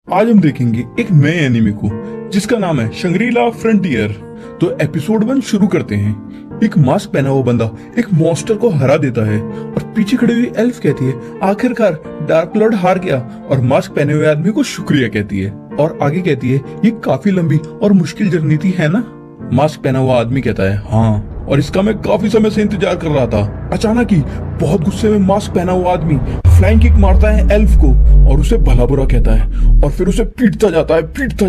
आज हम देखेंगे एक नए एनिमे को जिसका नाम है शंग्रीला फ्रंटियर। तो एपिसोड 1 शुरू करते हैं। एक मास्क पहना हुआ बंदा एक मॉन्स्टर को हरा देता है और पीछे खड़ी हुई एल्फ कहती है आखिरकार डार्क लॉर्ड हार गया, और मास्क पहने हुए आदमी को शुक्रिया कहती है और आगे कहती है ये काफी लंबी और मुश्किल जर्नी थी है ना। मास्क पहना हुआ आदमी कहता है हाँ, और इसका मैं काफी समय से इंतजार कर रहा था। अचानक ही बहुत गुस्से में मास्क पहना हुआ आदमी फ्लाइंग किक मारता है एल्फ को और उसे भला बुरा कहता है और फिर उसे पीटता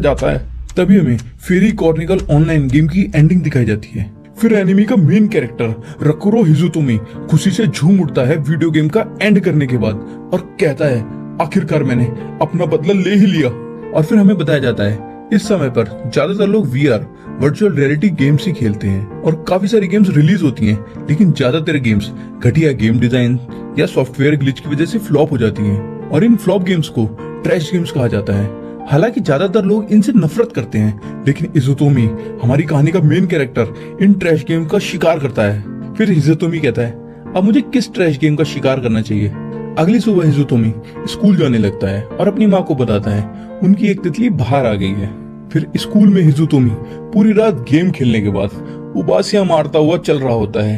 जाता है। तभी हमें फेरी कॉर्निकल ऑनलाइन गेम की एंडिंग दिखाई जाती है। फिर एनिमी का मेन कैरेक्टर रकुरो हिजुतोमी खुशी से झूम उठता है वीडियो गेम का एंड करने के बाद और कहता है आखिरकार मैंने अपना बदला ले ही लिया। और फिर हमें बताया जाता है इस समय पर ज्यादातर लोग VR वर्चुअल रियलिटी गेम्स ही खेलते हैं और काफी सारी गेम्स रिलीज होती हैं, लेकिन ज्यादातर गेम्स घटिया गेम डिजाइन या सॉफ्टवेयर ग्लिच की वजह से फ्लॉप हो जाती हैं और इन फ्लॉप गेम्स को ट्रैश गेम्स कहा जाता है। हालांकि ज्यादातर लोग इनसे नफरत करते हैं, लेकिन हिजुतोमी हमारी कहानी का main character in trash game का शिकार करता है। फिर हिजुतोमी कहता है अब मुझे किस ट्रैश गेम का शिकार करना चाहिए। अगली सुबह हिजुतोमी स्कूल जाने लगता है और अपनी माँ को बताता है उनकी एक तितली बाहर आ गई है। फिर स्कूल में हिजुतोमी पूरी रात गेम खेलने के बाद उबासियां मारता हुआ चल रहा होता है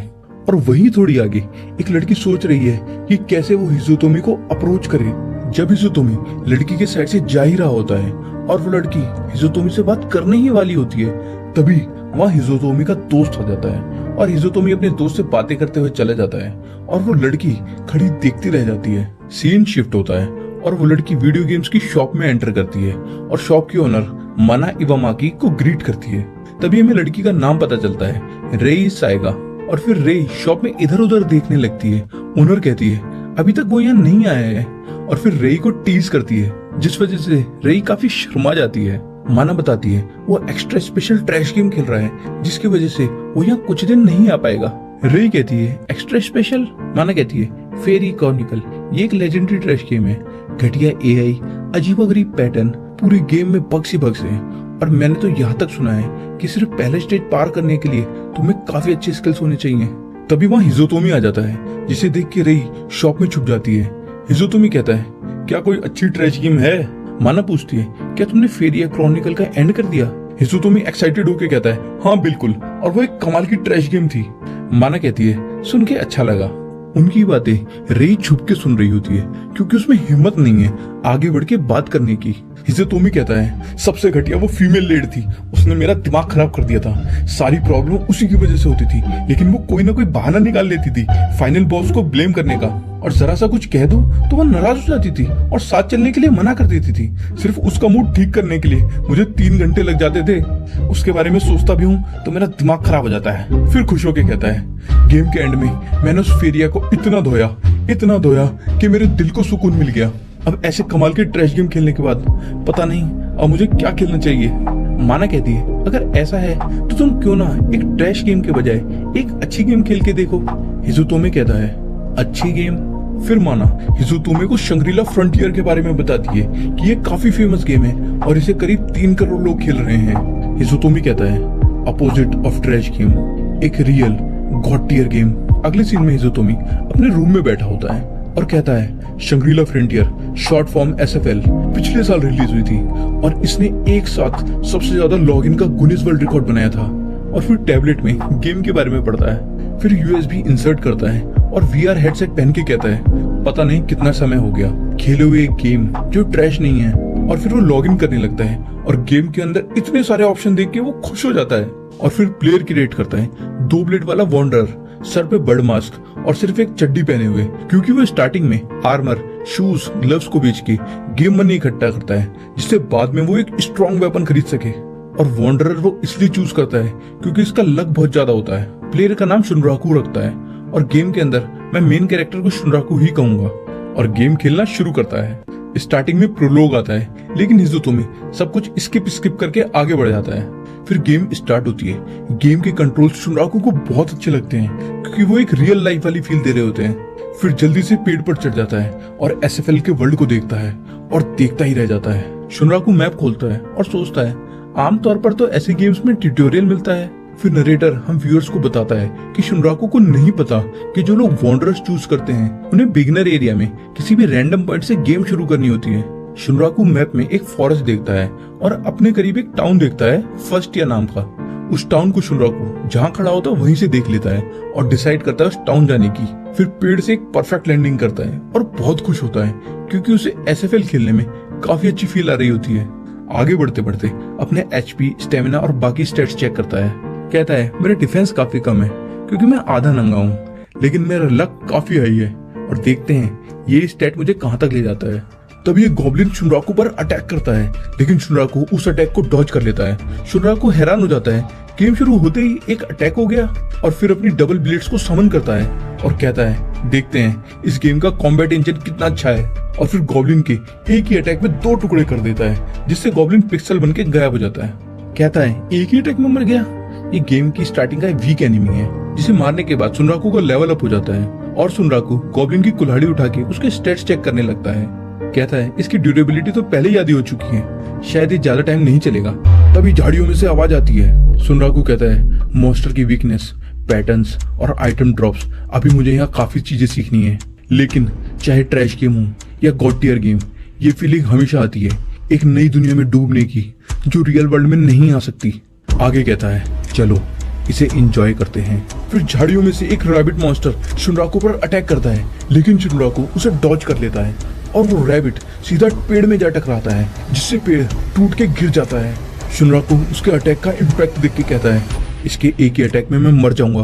और वहीं थोड़ी आगे एक लड़की सोच रही है कि कैसे वो हिजुतोमी को अप्रोच करे। जब हिजुतोमी लड़की के साइड से जा ही रहा होता है और वो लड़की हिजुतोमी से बात करने ही वाली होती है, तभी वहाँ हिजुतोमी का दोस्त आ जाता है और हिजुतोमी अपने दोस्त से बातें करते हुए चला जाता है और वो लड़की खड़ी देखती रह जाती है। सीन शिफ्ट होता है और वो लड़की वीडियो गेम्स की शॉप में एंटर करती है और शॉप की ओनर मना इवामाकी को ग्रीट करती है। तभी हमें लड़की का नाम पता चलता है, रेई साएगा। और फिर रेई शॉप में इधर उधर देखने लगती है। ओनर कहती है अभी तक वो यहाँ नहीं आया है और फिर रेई को टीज करती है, जिस वजह से रेई काफी शर्मा जाती है। माना बताती है वो एक्स्ट्रा स्पेशल ट्रैश गेम खेल रहा है जिसकी वजह से वो यहाँ कुछ दिन नहीं आ पाएगा। रेई कहती है एक्स्ट्रा स्पेशल। माना कहती है फेरी कॉर्निकल ये एक लेजेंडरी ट्रैश गेम है, घटिया AI, अजीबोगरीब पैटर्न, पूरे गेम में बग्स ही बग्स हैं और मैंने तो यहाँ तक सुना है कि सिर्फ पहले स्टेज पार करने के लिए तुम्हें काफी अच्छे स्किल्स होने चाहिए। तभी वहाँ हिजुतोमी आ जाता है जिसे देख के रेई शॉप में छुप जाती है। हिजुतोमी कहता है क्या कोई अच्छी ट्रैश गेम है। माना पूछती है क्या तुमने फेरिया क्रॉनिकल का एंड कर दिया। हिजुतोमी एक्साइटेड होकर कहता है हाँ बिल्कुल, और वो एक कमाल की ट्रैश गेम थी। माना कहती है सुन के अच्छा लगा। उनकी बातें रेई छुप के सुन रही होती है क्योंकि उसमें हिम्मत नहीं है आगे बढ़ के बात करने की। हिजुतोमी कहता है सबसे घटिया वो फीमेल लीड थी, उसने मेरा दिमाग खराब कर दिया था, सारी प्रॉब्लम उसी की वजह से होती थी, लेकिन वो कोई ना कोई बहाना निकाल लेती थी फाइनल बॉस को ब्लेम करने का, और जरा सा कुछ कह दो तो वो नाराज हो जाती थी और साथ चलने के लिए मना कर देती थी। सिर्फ उसका मूड ठीक करने के लिए मुझे 3 घंटे लग जाते थे। उसके बारे में सोचता भी हूँ तो मेरा दिमाग खराब हो जाता है। फिर खुश होके कहता है गेम के एंड में मैंने उस फेरिया को इतना धोया कि मेरे दिल को सुकून मिल गया। अब ऐसे कमाल के ट्रैश गेम खेलने के बाद पता नहीं अब मुझे क्या खेलना चाहिए। माना कहती है अगर ऐसा है तो तुम क्यों ना एक ट्रैश गेम के बजाय एक अच्छी गेम खेल के देखो। हिजुतोमी कहता है अच्छी गेम। फिर माना हिजुतोमी को शंग्रीला फ्रंटियर के बारे में बताती है कि ये काफी फेमस गेम है और इसे करीब 3 करोड़ लोग खेल रहे हैं। हिजुतोमी कहता है अपोजिट ऑफ ट्रैश गेम, एक रियल गॉड टियर गेम। अगले सीन में हिजुतोमी अपने रूम में बैठा होता है और कहता है Shangrila frontier short form SFL पिछले साल रिलीज हुई थी और इसने एक साथ सबसे ज्यादा लॉगिन का गुनीज वर्ल्ड रिकॉर्ड बनाया था। और फिर टैबलेट में गेम के बारे में पढ़ता है, फिर USB इंसर्ट करता है और VR हेडसेट पहन के कहता है पता नहीं कितना समय हो गया खेले हुए एक गेम जो ट्रैश नहीं है। और फिर वो लॉगिन करने लगता है और गेम के अंदर इतने सारे ऑप्शन देख के वो खुश हो जाता है और फिर प्लेयर क्रिएट करता है 2 ब्लेड वाला वॉन्डर, सर पे बर्ड मास्क और सिर्फ एक चड्डी पहने हुए, क्योंकि वो स्टार्टिंग में आर्मर, शूज, ग्लव्स को बेच के गेम मनी इकट्ठा करता है जिससे बाद में वो एक स्ट्रॉन्ग वेपन खरीद सके। और वॉन्डरर वो इसलिए चूज करता है क्योंकि इसका लक बहुत ज्यादा होता है। प्लेयर का नाम शुनराकू रखता है और गेम के अंदर मैं मेन कैरेक्टर को शुनराकू ही कहूंगा और गेम खेलना शुरू करता है। स्टार्टिंग में प्रोलोग आता है लेकिन हिजुतोमी सब कुछ स्किप करके आगे बढ़ जाता है। फिर गेम स्टार्ट होती है। गेम के कंट्रोल्स शुनराकू को बहुत अच्छे लगते हैं क्योंकि वो एक रियल लाइफ वाली फील दे रहे होते हैं। फिर जल्दी से पेड़ पर चढ़ जाता है और SFL के वर्ल्ड को देखता है और देखता ही रह जाता है। शुनराकू मैप खोलता है और सोचता है आमतौर पर तो ऐसे गेम्स में ट्यूटोरियल मिलता है। फिर नरेटर हम व्यूअर्स को बताता है कि शुनराकू को नहीं पता कि जो लोग वॉन्डरर्स चूज करते हैं उन्हें बिगिनर एरिया में किसी भी रैंडम पॉइंट से गेम शुरू करनी होती है। शुनराकू मैप में एक फॉरेस्ट देखता है और अपने करीब एक टाउन देखता है, फर्स्टिया नाम का। उस टाउन को शुनराकू जहाँ खड़ा होता है वहीं से देख लेता है और डिसाइड करता है उस टाउन जाने की। फिर पेड़ से एक परफेक्ट लैंडिंग करता है और बहुत खुश होता है क्योंकि उसे SFL खेलने में काफी अच्छी फील आ रही होती है। आगे बढ़ते बढ़ते अपने HP, स्टेमिना और बाकी स्टेट्स चेक करता है। कहता है मेरा डिफेंस काफी कम है क्योंकि मैं आधा नंगा हूँ, लेकिन मेरा लक काफी हाई है। और देखते हैं ये स्टेट मुझे कहाँ तक ले जाता है। तभी एक गॉब्लिन शुनराकू पर अटैक करता है, लेकिन शुनराकू उस अटैक को डॉज कर लेता है। शुनराकू हैरान हो जाता है, गेम शुरू होते ही एक अटैक हो गया, और फिर अपनी डबल ब्लेड्स को समन करता है और कहता है देखते हैं इस गेम का कॉम्बैट इंजन कितना अच्छा है। और फिर गॉब्लिन के एक ही अटैक में 2 टुकड़े कर देता है, जिससे गॉब्लिन पिक्सल बन के गायब हो जाता है। कहता है एक ही अटैक में मर गया। ये गेम की स्टार्टिंग का एक वीक एनिमी है, जिसे मारने के बाद सुनराकू का लेवल अप हो जाता है और सुनराकू गॉब्लिन की कुल्हाड़ी उठा के उसके स्टेट्स चेक करने लगता है। कहता है इसकी ड्यूरेबिलिटी तो पहले ही आधी हो चुकी है, शायद ये ज्यादा टाइम नहीं चलेगा। तभी झाड़ियों में से आवाज आती है। सुनराकू कहता है मॉन्स्टर की वीकनेस, पैटर्न्स और आइटम ड्रॉप्स, अभी मुझे यहाँ काफी चीजें सीखनी है, लेकिन चाहे ट्रैश गेम हो या गॉड टियर गेम, ये फीलिंग हमेशा आती है एक नई दुनिया में डूबने की, जो रियल वर्ल्ड में नहीं आ सकती। आगे कहता है चलो इसे एंजॉय करते हैं। फिर झाड़ियों में से एक रैबिट मॉन्स्टर शुनराकू पर अटैक करता है, लेकिन शुनराकू उसे डॉज कर लेता है और वो रैबिट सीधा पेड़ में जा टकराता है, जिससे पेड़ टूट के गिर जाता है। शुनराकू उसके अटैक का इम्पैक्ट देख के कहता है इसके एक ही अटैक में मैं मर जाऊंगा।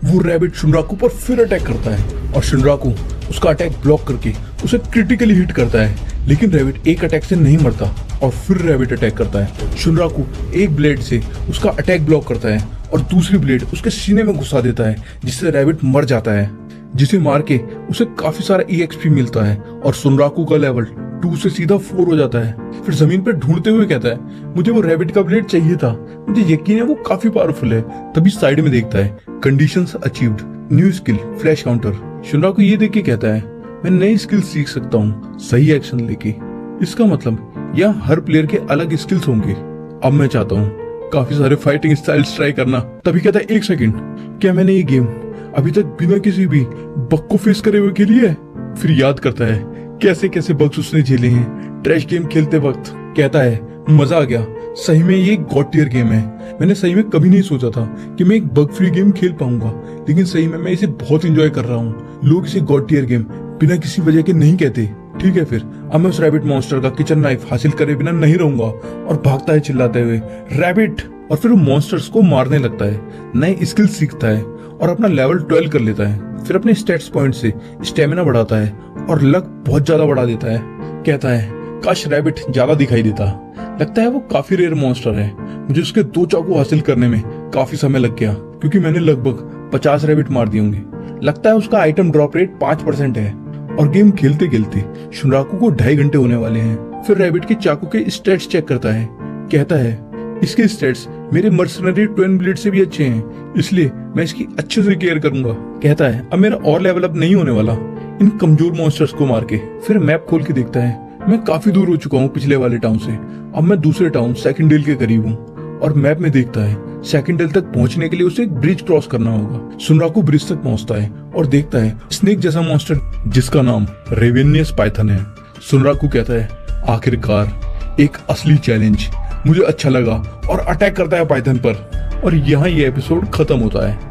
वो रैबिट शुनराकू पर फिर अटैक करता है और शुनराकू उसका अटैक ब्लॉक करके उसे क्रिटिकली हिट करता है, लेकिन रैबिट एक अटैक से नहीं मरता और फिर रैबिट अटैक करता है। शुनराकू एक ब्लेड से उसका अटैक ब्लॉक करता है और दूसरी ब्लेड उसके सीने में घुसा देता है, जिससे रैबिट मर जाता है, जिसे मार के उसे काफी सारा EXP मिलता है और सुनराकू का लेवल 2 से सीधा 4 हो जाता है। फिर जमीन पर ढूंढते हुए कहता है मुझे वो रैबिट का ब्लेड चाहिए था, मुझे यकीन है वो काफी पावरफुल है। तभी साइड में देखता है conditions achieved, new skill, flash counter. शुनराकू ये देख के कहता है मैं नई स्किल सीख सकता हूँ सही एक्शन लेके। इसका मतलब यहाँ हर प्लेयर के अलग स्किल्स होंगे। अब मैं चाहता हूँ काफी सारे फाइटिंग स्टाइल्स ट्राई करना। तभी कहता है 1 सेकंड, क्या मैंने ये गेम अभी तक बिना किसी भी बग को फेस करे हुए खेली है? फिर याद करता है कैसे कैसे बग्स उसने झेले हैं ट्रैश गेम खेलते वक्त। कहता है मजा आ गया, सही में ये गॉड टियर गेम है। मैंने सही में कभी नहीं सोचा था कि मैं एक बग फ्री गेम खेल पाऊंगा, लेकिन सही में मैं इसे बहुत एंजॉय कर रहा हूँ। लोग इसे गॉड टियर गेम बिना किसी वजह के नहीं कहते। ठीक है, फिर अब मैं उस रैबिट मॉन्स्टर का किचन नाइफ हासिल करे बिना नहीं रहूंगा। और भागता है चिल्लाते हुए रैबिट, और फिर वो मॉन्स्टर्स को मारने लगता है, नए स्किल सीखता है और अपना लेवल 12 कर लेता है। फिर अपने स्टेट्स पॉइंट से स्टेमिना बढ़ाता है और लक बहुत ज्यादा बढ़ा देता है। कहता है काश रैबिट ज्यादा दिखाई देता, लगता है वो काफी रेयर मॉन्स्टर है। मुझे उसके 2 चाकू हासिल करने में काफी समय लग गया, क्योंकि मैंने लगभग 50 रैबिट मार दिए होंगे। लगता है उसका आइटम ड्रॉप रेट 5% है। और गेम खेलते खेलते शुनराकू को 2.5 घंटे होने वाले हैं। फिर रैबिट के चाकू के स्टेट्स चेक करता है। कहता है इसके स्टेट्स मेरे मर्सनरी ट्विन ब्लेड से भी अच्छे हैं, इसलिए मैं इसकी अच्छे से केयर करूंगा। कहता है अब मेरा और लेवल अप नहीं होने वाला इन कमजोर मॉन्स्टर्स को मार के। फिर मैप खोल के देखता है मैं काफी दूर हो चुका हूँ पिछले वाले टाउन से। अब मैं दूसरे टाउन सेकंडडेल के करीब हूँ। और मैप में देखता है सेकंडडेल तक पहुंचने के लिए उसे एक ब्रिज क्रॉस करना होगा। सुनराकू ब्रिज तक पहुंचता है और देखता है स्नेक जैसा मॉन्स्टर जिसका नाम रेवेनियस पाइथन है। सुनराकू कहता है आखिरकार एक असली चैलेंज, मुझे अच्छा लगा, और अटैक करता है पाइथन पर। और यहाँ ये एपिसोड खत्म होता है।